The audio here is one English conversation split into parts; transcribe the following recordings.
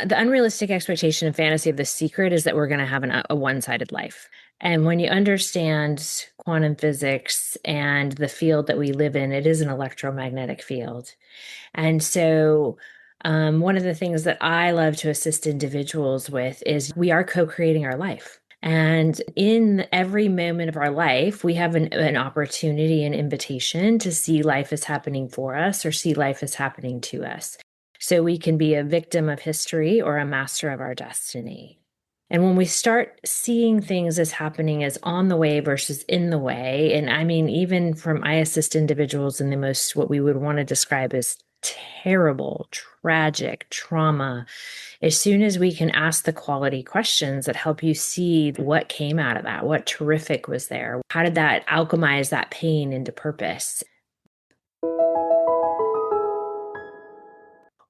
the unrealistic expectation and fantasy of the secret is that we're going to have a one-sided life. And when you understand quantum physics and the field that we live in, it is an electromagnetic field. And so, one of the things that I love to assist individuals with is we are co-creating our life. And in every moment of our life, we have an opportunity, an invitation to see life as happening for us or see life as happening to us. So we can be a victim of history or a master of our destiny. And when we start seeing things as happening as on the way versus in the way, and I mean, even I assist individuals in the most, what we would want to describe as terrible, tragic trauma, as soon as we can ask the quality questions that help you see what came out of that, what terrific was there, how did that alchemize that pain into purpose?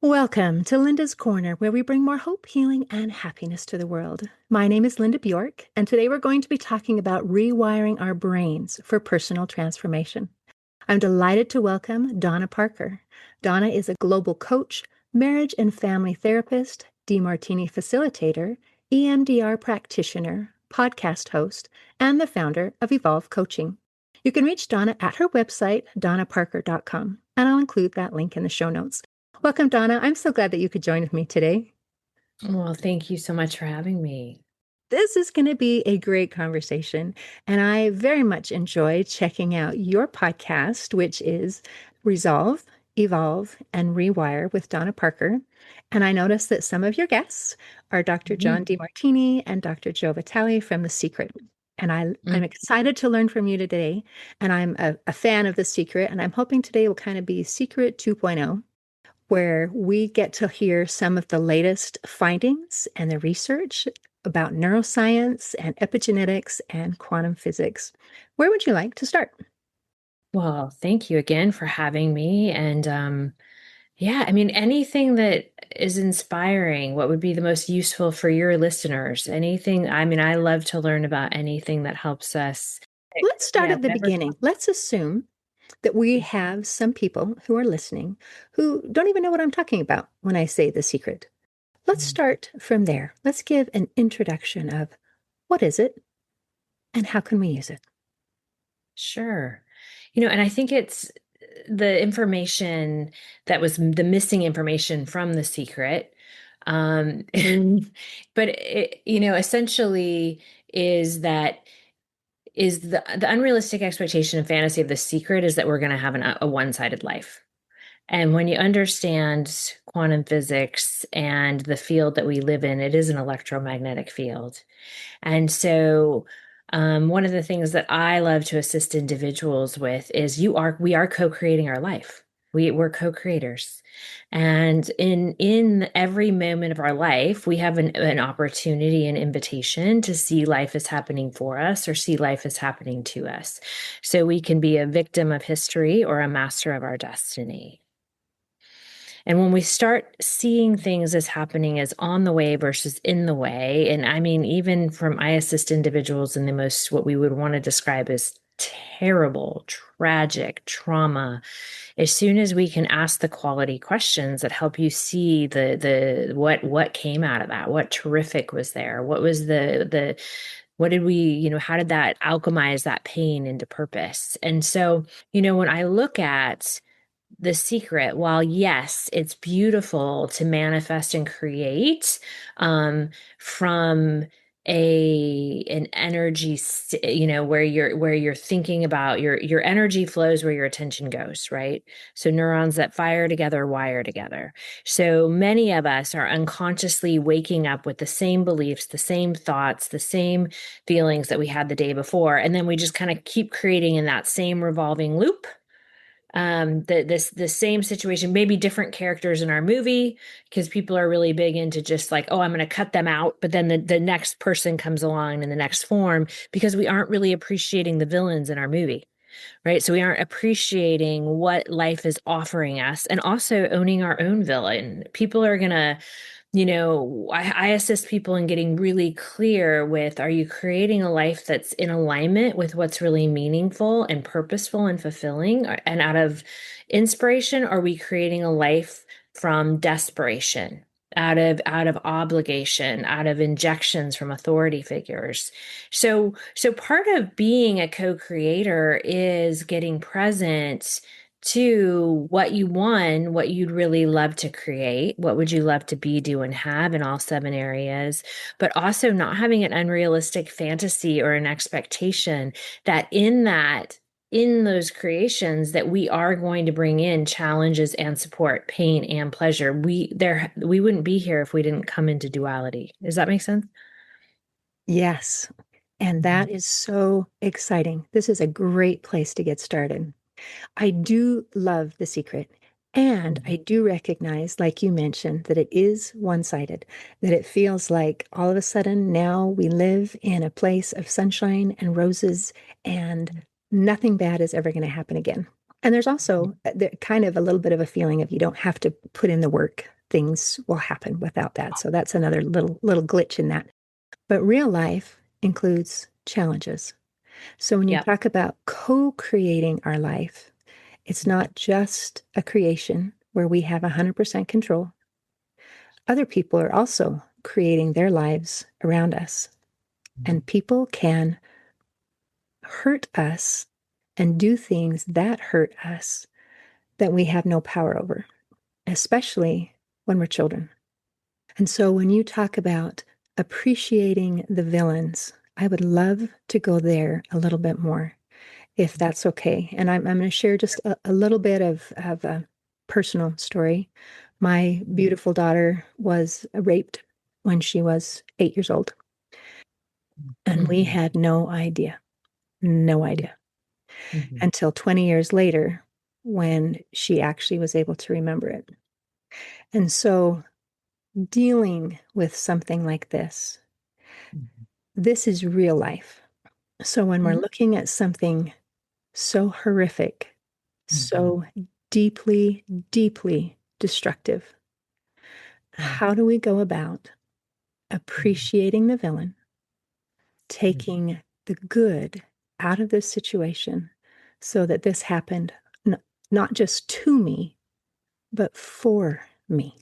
Welcome to Linda's Corner, where we bring more hope, healing, and happiness to the world. My name is Linda Bjork, and today we're going to be talking about rewiring our brains for personal transformation. I'm delighted to welcome Donna Parker. Donna is a global coach, marriage and family therapist, Demartini facilitator, EMDR practitioner, podcast host, and the founder of Evolve Coaching. You can reach Donna at her website, donnaparker.com, and I'll include that link in the show notes. Welcome, Donna. I'm so glad that you could join with me today. Well, thank you so much for having me. This is going to be a great conversation, and I very much enjoy checking out your podcast, which is Resolve, Evolve, and Rewire with Donna Parker. And I noticed that some of your guests are Dr. John Demartini and Dr. Joe Vitale from The Secret. And I'm excited to learn from you today. And I'm a fan of The Secret, and I'm hoping today will kind of be Secret 2.0. Where we get to hear some of the latest findings and the research about neuroscience and epigenetics and quantum physics. Where would you like to start? Well, thank you again for having me. And yeah, I mean, anything that is inspiring, what would be the most useful for your listeners? Anything, I mean, I love to learn about anything that helps us. Let's start Yeah, at the beginning. Let's assume that we have some people who are listening who don't even know what I'm talking about when I say The Secret. Let's start from there. Let's give an introduction of what is it and how can we use it? Sure. And I think it's the information that was the missing information from The Secret. But essentially is the unrealistic expectation and fantasy of The Secret is that we're going to have a one-sided life. And when you understand quantum physics and the field that we live in, it is an electromagnetic field. And so, one of the things that I love to assist individuals with is we are co-creating our life. We're co-creators. And in every moment of our life, we have an opportunity, an invitation to see life as happening for us or see life as happening to us. So we can be a victim of history or a master of our destiny. And when we start seeing things as happening as on the way versus in the way, and I mean, I assist individuals in the most, what we would want to describe as terrible, tragic trauma, as soon as we can ask the quality questions that help you see what came out of that, what terrific was there, what was what did we, how did that alchemize that pain into purpose? And so, when I look at The Secret, while yes, it's beautiful to manifest and create from an energy, where you're thinking about your energy flows where your attention goes, right? So neurons that fire together wire together. So many of us are unconsciously waking up with the same beliefs, the same thoughts, the same feelings that we had the day before, and then we just kind of keep creating in that same revolving loop. The same situation, maybe different characters in our movie, because people are really big into just like, oh, I'm going to cut them out, but then the next person comes along in the next form, because we aren't really appreciating the villains in our movie, right? So we aren't appreciating what life is offering us, and also owning our own villain. People are gonna, I assist people in getting really clear with, are you creating a life that's in alignment with what's really meaningful and purposeful and fulfilling and out of inspiration? Or are we creating a life from desperation? out of obligation, out of injections from authority figures. So part of being a co-creator is getting present to what you want, what you'd really love to create, what would you love to be, do, and have in all seven areas, but also not having an unrealistic fantasy or an expectation that in those creations that we are going to bring in challenges and support, pain and pleasure. We wouldn't be here if we didn't come into duality. Does that make sense? Yes. And Mhm. that is so exciting. This is a great place to get started. I do love The Secret. And I do recognize, like you mentioned, that it is one-sided, that it feels like all of a sudden now we live in a place of sunshine and roses and nothing bad is ever going to happen again. And there's also kind of a little bit of a feeling of you don't have to put in the work. Things will happen without that. So that's another little glitch in that. But real life includes challenges. So when you Yep. talk about co-creating our life, it's not just a creation where we have 100% control. Other people are also creating their lives around us, and people can hurt us and do things that hurt us that we have no power over, especially when we're children. And so when you talk about appreciating the villains, I would love to go there a little bit more, if that's okay. And I'm going to share just a little bit of a personal story. My beautiful daughter was raped when she was 8 years old, and we Mhm. had no idea Mhm. until 20 years later when she actually was able to remember it. And so dealing with something like this is real life. So when we're Mhm. looking at something so horrific, Mhm. so deeply, deeply destructive, Mhm. how do we go about Mhm. appreciating the villain, Mhm. taking the good out of this situation so that this happened not just to me, but for me?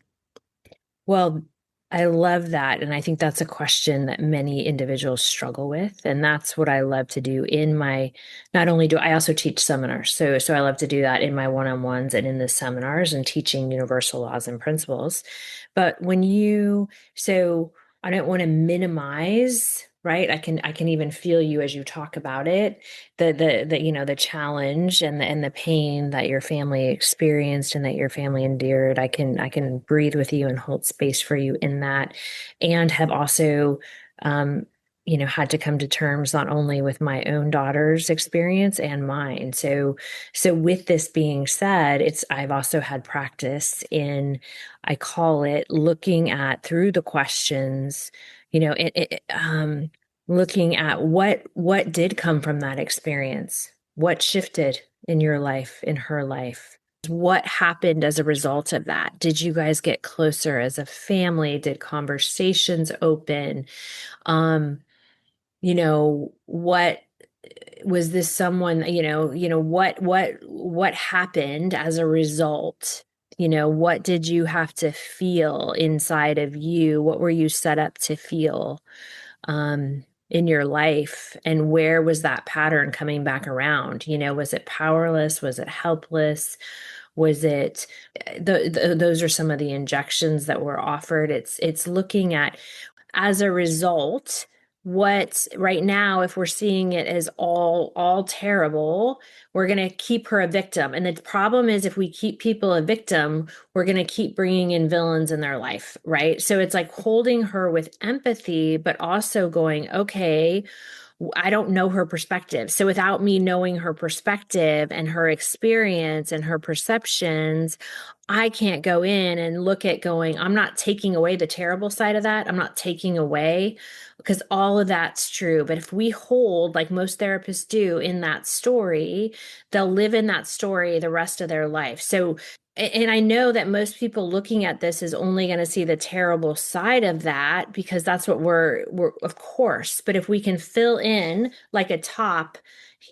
Well, I love that. And I think that's a question that many individuals struggle with. And that's what I love to do in my, not only do I also teach seminars. So I love to do that in my one-on-ones and in the seminars and teaching universal laws and principles. But so I don't want to minimize, right? I can even feel you as you talk about it, the challenge and the pain that your family experienced and that your family endured. I can breathe with you and hold space for you in that, and have also um had to come to terms not only with my own daughter's experience and mine. So with this being said, I've also had practice in, I call it, looking at through the questions, looking at what did come from that experience, what shifted in your life, in her life, what happened as a result of that. Did you guys get closer as a family? Did conversations open? um what was this someone, what happened as a result? What did you have to feel inside of you? What were you set up to feel in your life? And where was that pattern coming back around? Was it powerless? Was it helpless? Was it those are some of the injections that were offered. It's looking at, as a result, what right now, if we're seeing it as all terrible, we're going to keep her a victim. And the problem is, if we keep people a victim, we're going to keep bringing in villains in their life, right? So it's like holding her with empathy, but also going, okay, I don't know her perspective. So without me knowing her perspective and her experience and her perceptions, I can't go in and look at going, I'm not taking away the terrible side of that. I'm not taking away, because all of that's true. But if we hold, like most therapists do, in that story, they'll live in that story the rest of their life. So And I know that most people looking at this is only going to see the terrible side of that because that's what we're of course. But if we can fill in like a top,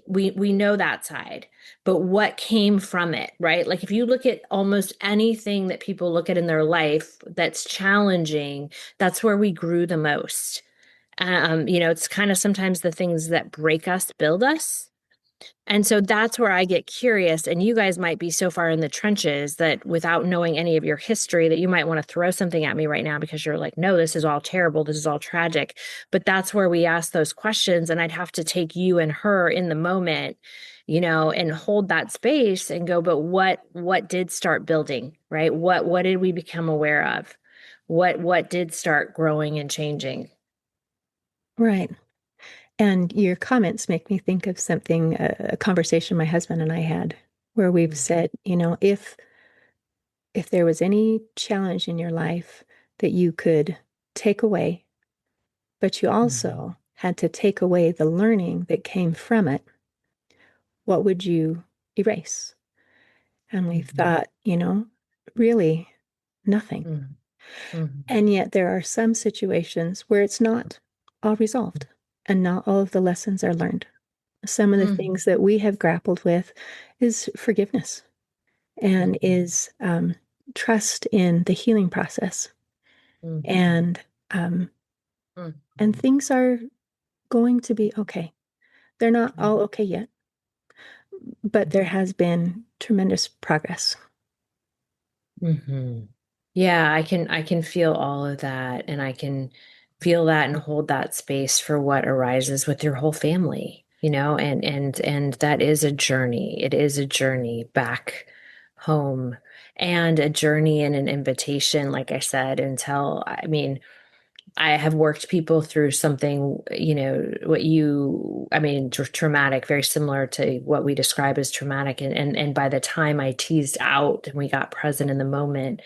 we know that side. But what came from it, right? Like if you look at almost anything that people look at in their life that's challenging, that's where we grew the most. It's kind of sometimes the things that break us build us. And so that's where I get curious. And you guys might be so far in the trenches that without knowing any of your history, that you might want to throw something at me right now because you're like, no, this is all terrible. This is all tragic. But that's where we ask those questions. And I'd have to take you and her in the moment, and hold that space and go, but what did start building, right? What did we become aware of? What did start growing and changing? Right. And your comments make me think of something, a conversation my husband and I had, where we've Mhm. said, if there was any challenge in your life that you could take away, but you Mhm. also had to take away the learning that came from it, what would you erase? And we Mhm. thought, really nothing. Mhm. Mhm. And yet there are some situations where it's not all resolved and not all of the lessons are learned. Some of the Mhm. things that we have grappled with is forgiveness and Mhm. is trust in the healing process. Mhm. And um, and Mhm. things are going to be okay. They're not all okay yet, but there has been tremendous progress. Mhm. Yeah, I can feel all of that, and I can feel that and hold that space for what arises with your whole family, and that is a journey. It is a journey back home and a journey and an invitation, like I said, until I mean I have worked people through something, traumatic, very similar to what we describe as traumatic. And by the time I teased out and we got present in the moment,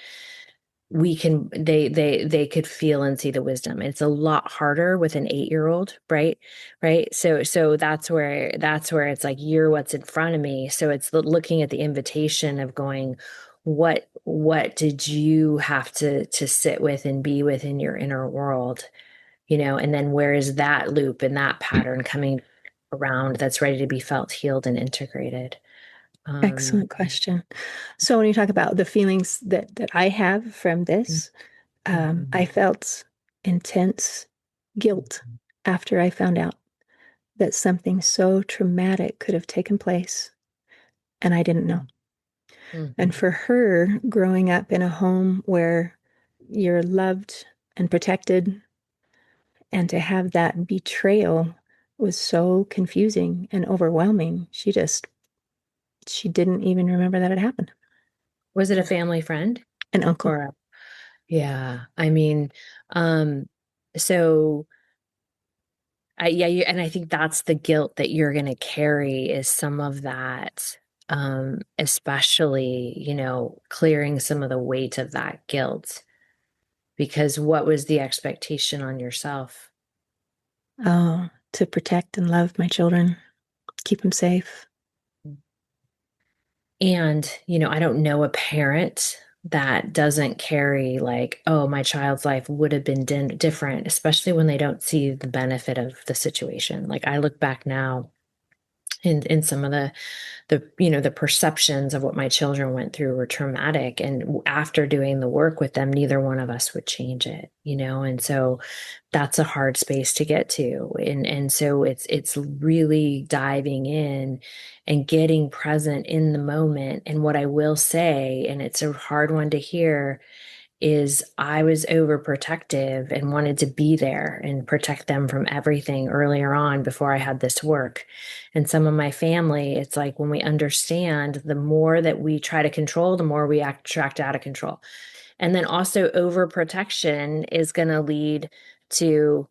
they could feel and see the wisdom. It's a lot harder with an 8-year old, right? Right. So that's where it's like you're what's in front of me. So it's looking at the invitation of going, what did you have to sit with and be with in your inner world? And then where is that loop and that pattern coming around that's ready to be felt, healed, and integrated? Um, Excellent question. So when you talk about the feelings that I have from this, I mhm, felt intense guilt after I found out that something so traumatic could have taken place and I didn't know. And mhm. for her, growing up in a home where you're loved and protected, and to have that betrayal was so confusing and overwhelming. She didn't even remember that it happened. Was it a family friend An uncle. or yeah, I mean, um, so and I think that's the guilt that you're going to carry is some of that, especially, clearing some of the weight of that guilt because what was the expectation on yourself? Oh, to protect and love my children, keep them safe. And, I don't know a parent that doesn't carry like, oh, my child's life would have been different, especially when they don't see the benefit of the situation. Like I look back now in some of the perceptions of what my children went through were traumatic, and after doing the work with them neither one of us would change it. And so that's a hard space to get to, and so it's really diving in and getting present in the moment. And what I will say, and it's a hard one to hear, is I was overprotective and wanted to be there and protect them from everything earlier on before I had this work. And some of my family, it's like when we understand, the more that we try to control, the more we attract out of control. And then also overprotection is going to lead to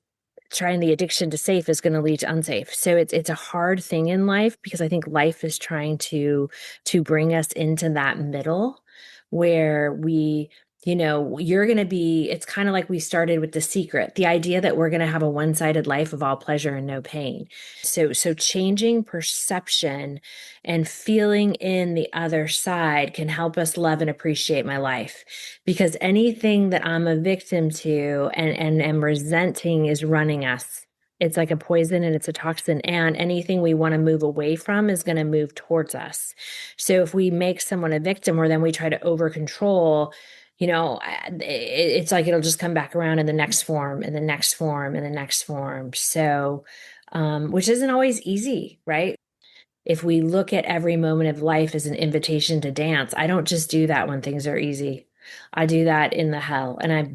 trying the addiction to safe is going to lead to unsafe. So it's a hard thing in life because I think life is trying to bring us into that middle where we You're going to be, it's kind of like we started with The Secret, the idea that we're going to have a one-sided life of all pleasure and no pain. So changing perception and feeling in the other side can help us love and appreciate my life, because anything that I'm a victim to and am resenting is running us. It's like a poison and it's a toxin, and anything we want to move away from is going to move towards us. So if we make someone a victim, or then we try to over control, it's like it'll just come back around in the next form, and the next form, and the next form. So, which isn't always easy, right? If we look at every moment of life as an invitation to dance, I don't just do that when things are easy. I do that in the hell, and I've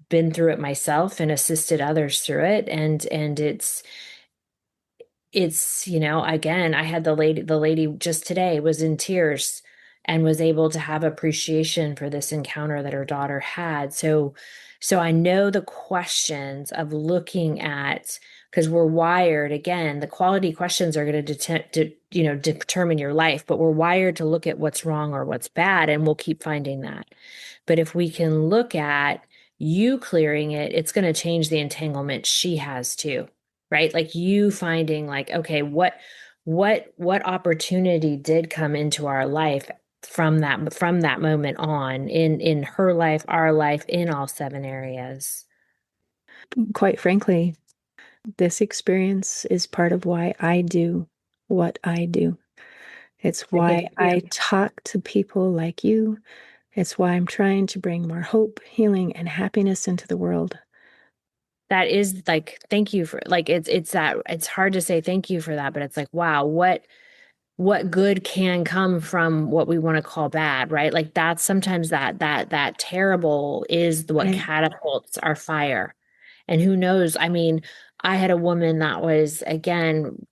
been through it myself and assisted others through it. And again, I had the lady just today was in tears and was able to have appreciation for this encounter that her daughter had. So I know the questions of looking at, because we're wired, again, the quality questions are going to determine your life, but we're wired to look at what's wrong or what's bad, and we'll keep finding that. But if we can look at you clearing it, it's going to change the entanglement she has too, right? Like you finding like, okay, what opportunity did come into our life from that moment on, in her life, our life, in all seven areas. Quite frankly, this experience is part of why I do what I do. It's A gift why for you. I talk to people like you. It's why I'm trying to bring more hope, healing, and happiness into the world. That is like, thank you for, like, it's that it's hard to say thank you for that, but it's like, wow, what good can come from what we want to call bad, right? Like that's sometimes that terrible is what Right. catapults our fire. And who knows? I mean, I had a woman that was again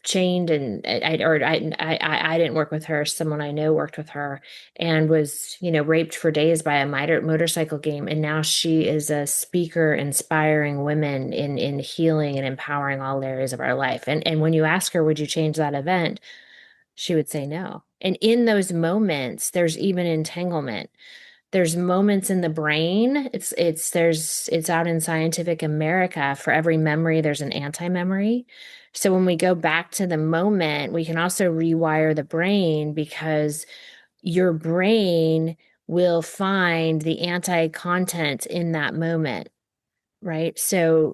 chained, and I didn't work with her. Someone I know worked with her, and was, raped for days by a motorcycle game. And now she is a speaker, inspiring women in healing and empowering all areas of our life. And when you ask her, would you change that event? She would say no. And in those moments, there's even entanglement. There's moments in the brain. It's out in Scientific America. For every memory, there's an anti-memory. So when we go back to the moment, we can also rewire the brain, because your brain will find the anti-content in that moment. Right. So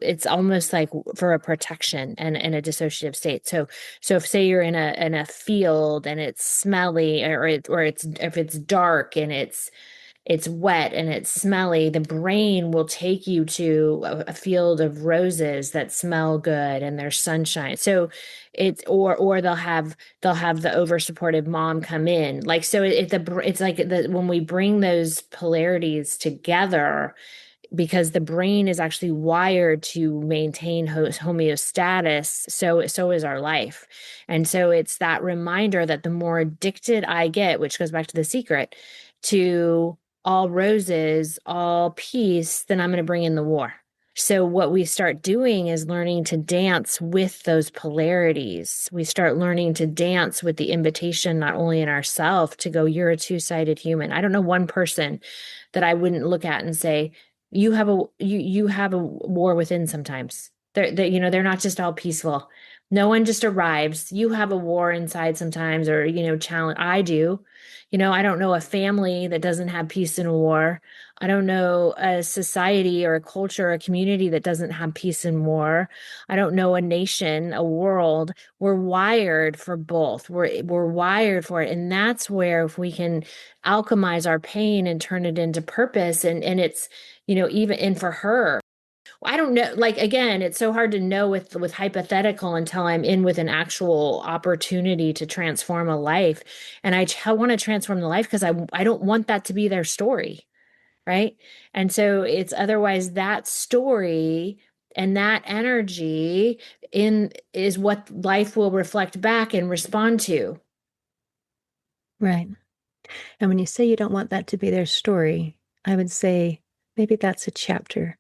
it's almost like for a protection and a dissociative state. So if, say, you're in a field and it's smelly, or it's, if it's dark and it's wet and it's smelly, the brain will take you to a field of roses that smell good and there's sunshine. So it's, or they'll have the over supportive mom come in. Like, so it's like when we bring those polarities together, because the brain is actually wired to maintain homeostasis, so is our life. And so it's that reminder that the more addicted I get, which goes back to The Secret, to all roses, all peace, then I'm going to bring in the war. So what we start doing is learning to dance with those polarities. We start learning to dance with the invitation, not only in ourselves to go, you're a two-sided human. I don't know one person that I wouldn't look at and say, you have a war within sometimes. They're not just all peaceful. No one just arrives. You have a war inside sometimes, or, challenge. I do. I don't know a family that doesn't have peace and war. I don't know a society or a culture or a community that doesn't have peace and war. I don't know a nation, a world. We're wired for both. We're wired for it. And that's where, if we can alchemize our pain and turn it into purpose, and it's, even, and for her, I don't know, like, again, it's so hard to know with hypothetical until I'm in with an actual opportunity to transform a life. And I want to transform the life because I don't want that to be their story, right? And so it's otherwise that story and that energy in is what life will reflect back and respond to. Right. And when you say you don't want that to be their story, I would say maybe that's a chapter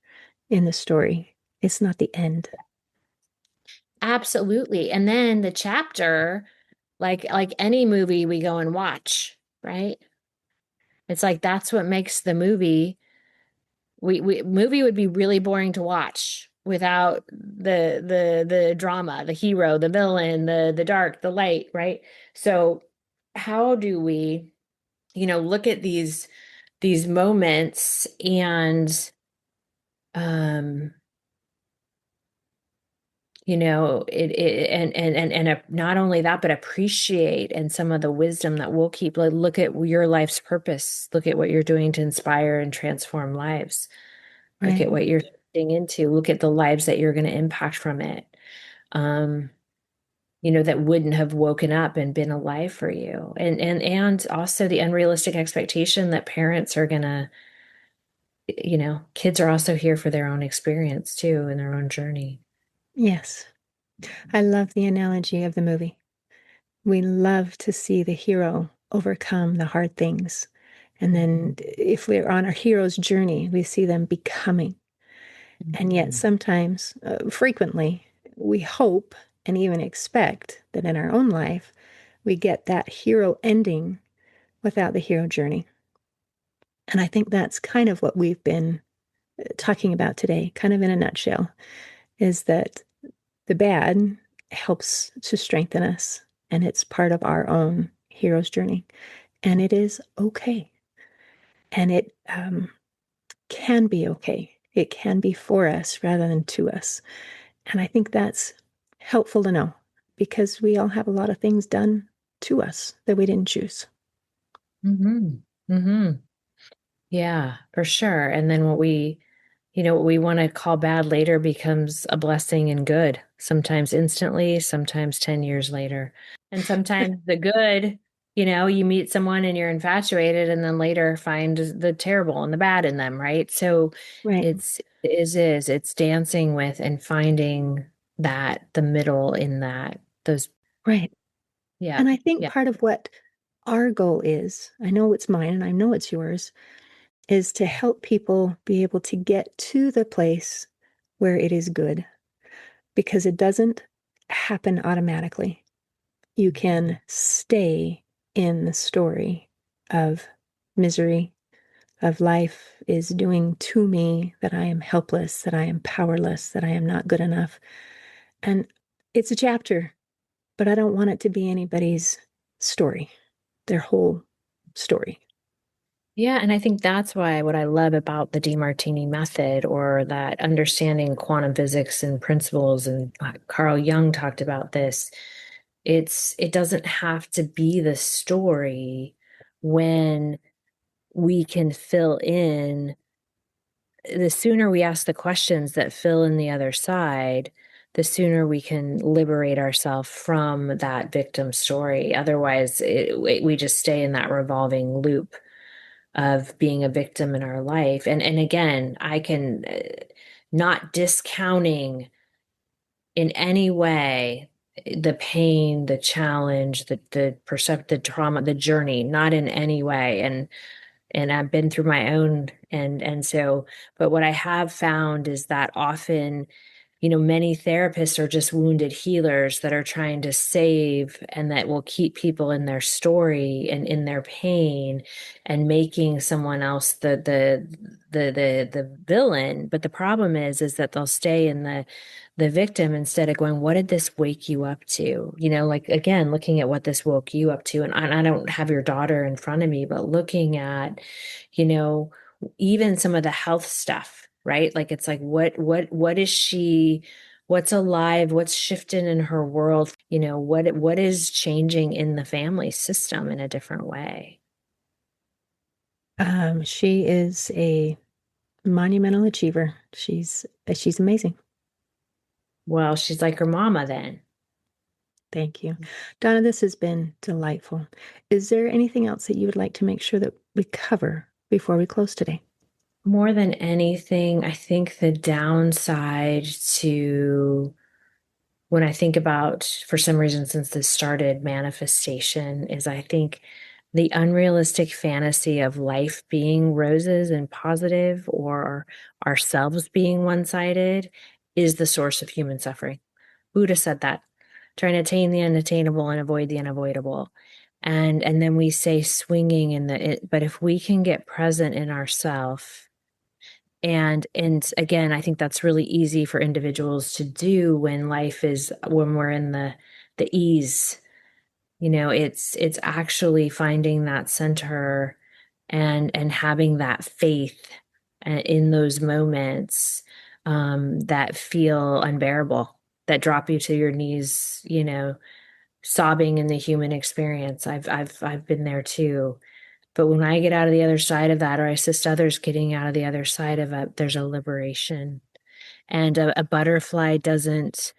in the story. It's not the end. Absolutely. And then the chapter, like any movie we go and watch, right? It's like that's what makes the movie. We movie would be really boring to watch without the drama, the hero, the villain, the dark, the light, right? So how do we, look at these moments and um not only that, but appreciate and some of the wisdom that we'll keep. Like, look at your life's purpose. Look at what you're doing to inspire and transform lives. Look at Right. what you're getting into. Look at the lives that you're going to impact from it. Um, that wouldn't have woken up and been alive for you. And also the unrealistic expectation that parents are going to, kids are also here for their own experience too and their own journey. Yes. I love the analogy of the movie. We love to see the hero overcome the hard things. And then Mhm. if we're on our hero's journey, we see them becoming. And yet, Mhm. sometimes, frequently, we hope and even expect that in our own life, we get that hero ending without the hero journey. And I think that's kind of what we've been talking about today, kind of in a nutshell, is that the bad helps to strengthen us, and it's part of our own hero's journey. And it is okay. And it can be okay. It can be for us rather than to us. And I think that's helpful to know because we all have a lot of things done to us that we didn't choose. Mhm. Mhm. Yeah, for sure. And then what we want to call bad later becomes a blessing and good, sometimes instantly, sometimes 10 years later. And sometimes the good, you meet someone and you're infatuated and then later find the terrible and the bad in them, right? So Right, it's dancing with and finding the middle in that, those, right. yeah, And I think yeah. part of what our goal is, I know it's mine and I know it's yours, is to help people be able to get to the place where it is good because it doesn't happen automatically. You can stay in the story of misery, of life is doing to me, that I am helpless, that I am powerless, that I am not good enough. And it's a chapter, but I don't want it to be anybody's story, their whole story. Yeah, and I think that's why what I love about the Demartini method or that understanding quantum physics and principles, and Carl Jung talked about this. It doesn't have to be the story when we can fill in. The sooner we ask the questions that fill in the other side, the sooner we can liberate ourselves from that victim story. Otherwise, we just stay in that revolving loop of being a victim in our life. And again, I can not discounting in any way the pain, the challenge, the percept, the trauma, the journey, not in any way. And I've been through my own and so, but what I have found is that often many therapists are just wounded healers that are trying to save and that will keep people in their story and in their pain and making someone else the villain. But the problem is that they'll stay in the victim instead of going, what did this wake you up to? Like again, looking at what this woke you up to. And I don't have your daughter in front of me, but looking at, you know, even some of the health stuff, right? Like it's like what is she, what's alive, what's shifting in her world, what is changing in the family system in a different way. She is a monumental achiever. She's amazing. Well, she's like her mama then. Thank you. Donna, this has been delightful. Is there anything else that you would like to make sure that we cover before we close today? More than anything, I think the downside to when I think about, for some reason, since this started, manifestation is I think the unrealistic fantasy of life being roses and positive or ourselves being one-sided is the source of human suffering. Buddha said that, trying to attain the unattainable and avoid the unavoidable. And then we say swinging in but if we can get present in ourself, and again, I think that's really easy for individuals to do when we're in the ease. It's actually finding that center and having that faith in those moments that feel unbearable, that drop you to your knees, sobbing in the human experience. I've been there too. But when I get out of the other side of that, or I assist others getting out of the other side of it, there's a liberation. And a butterfly doesn't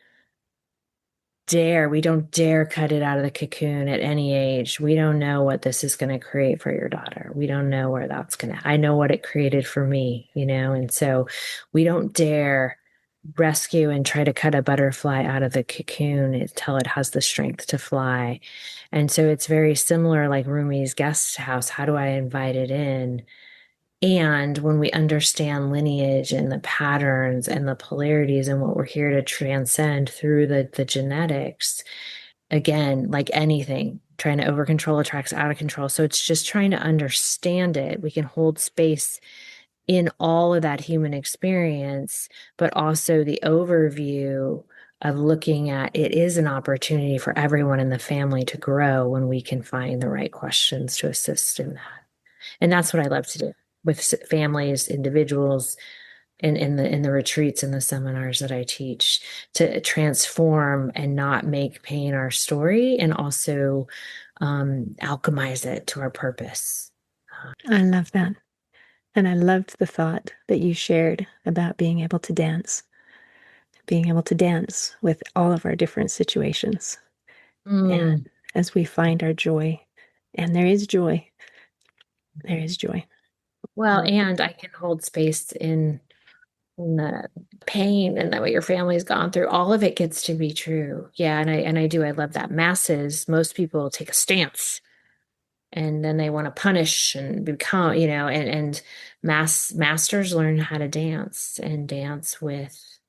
we don't dare cut it out of the cocoon at any age. We don't know what this is going to create for your daughter. We don't know where I know what it created for me, and so we don't dare rescue and try to cut a butterfly out of the cocoon until it has the strength to fly. And so it's very similar, like Rumi's guest house. How do I invite it in? And when we understand lineage and the patterns and the polarities and what we're here to transcend through the genetics, again, like anything, trying to over control attracts out of control. So it's just trying to understand it. We can hold space in all of that human experience, but also the overview of looking at it is an opportunity for everyone in the family to grow when we can find the right questions to assist in that. And that's what I love to do with families, individuals, in the retreats and the seminars that I teach, to transform and not make pain our story, and also alchemize it to our purpose. I love that. And I loved the thought that you shared about being able to dance with all of our different situations. And as we find our joy, and there is joy. Well, and I can hold space in the pain and that what your family's gone through. All of it gets to be true. Yeah, and I do. I love that. Most people take a stance and then they want to punish and become, and masters learn how to dance and dance with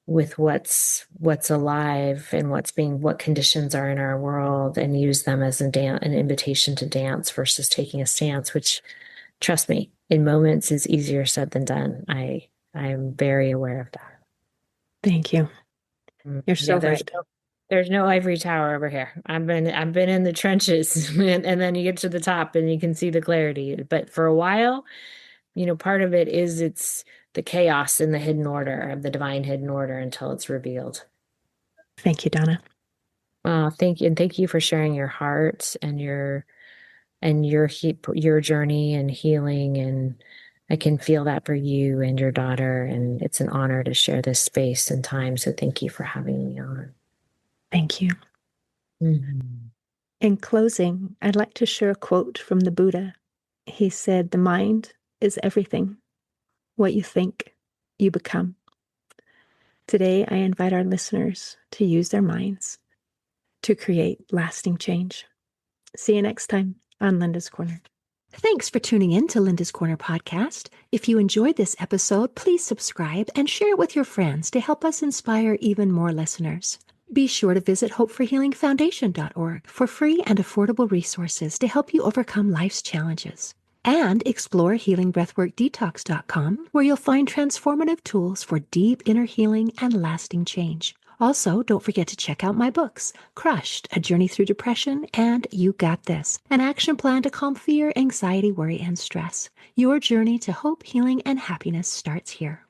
what's alive and what conditions are in our world, and use them as an invitation to dance versus taking a stance, which, trust me, in moments is easier said than done. I'm very aware of that. Thank you. You're so there's right. there's no ivory tower over here. I've been in the trenches, and then you get to the top and you can see the clarity. But for a while, part of it is it's the chaos in the hidden order of the divine hidden order until it's revealed. Thank you, Donna. Thank you, and thank you for sharing your heart and your journey and healing. And I can feel that for you and your daughter, and it's an honor to share this space and time. So thank you for having me on. Thank you. Mm-hmm. In closing, I'd like to share a quote from the Buddha. He said, "The mind is everything. What you think, you become." Today, I invite our listeners to use their minds to create lasting change. See you next time on Linda's Corner. Thanks for tuning in to Linda's Corner podcast. If you enjoyed this episode, please subscribe and share it with your friends to help us inspire even more listeners. Be sure to visit hopeforhealingfoundation.org for free and affordable resources to help you overcome life's challenges. And explore healingbreathworkdetox.com, where you'll find transformative tools for deep inner healing and lasting change. Also, don't forget to check out my books, Crushed, A Journey Through Depression, and You Got This, an action plan to calm fear, anxiety, worry, and stress. Your journey to hope, healing, and happiness starts here.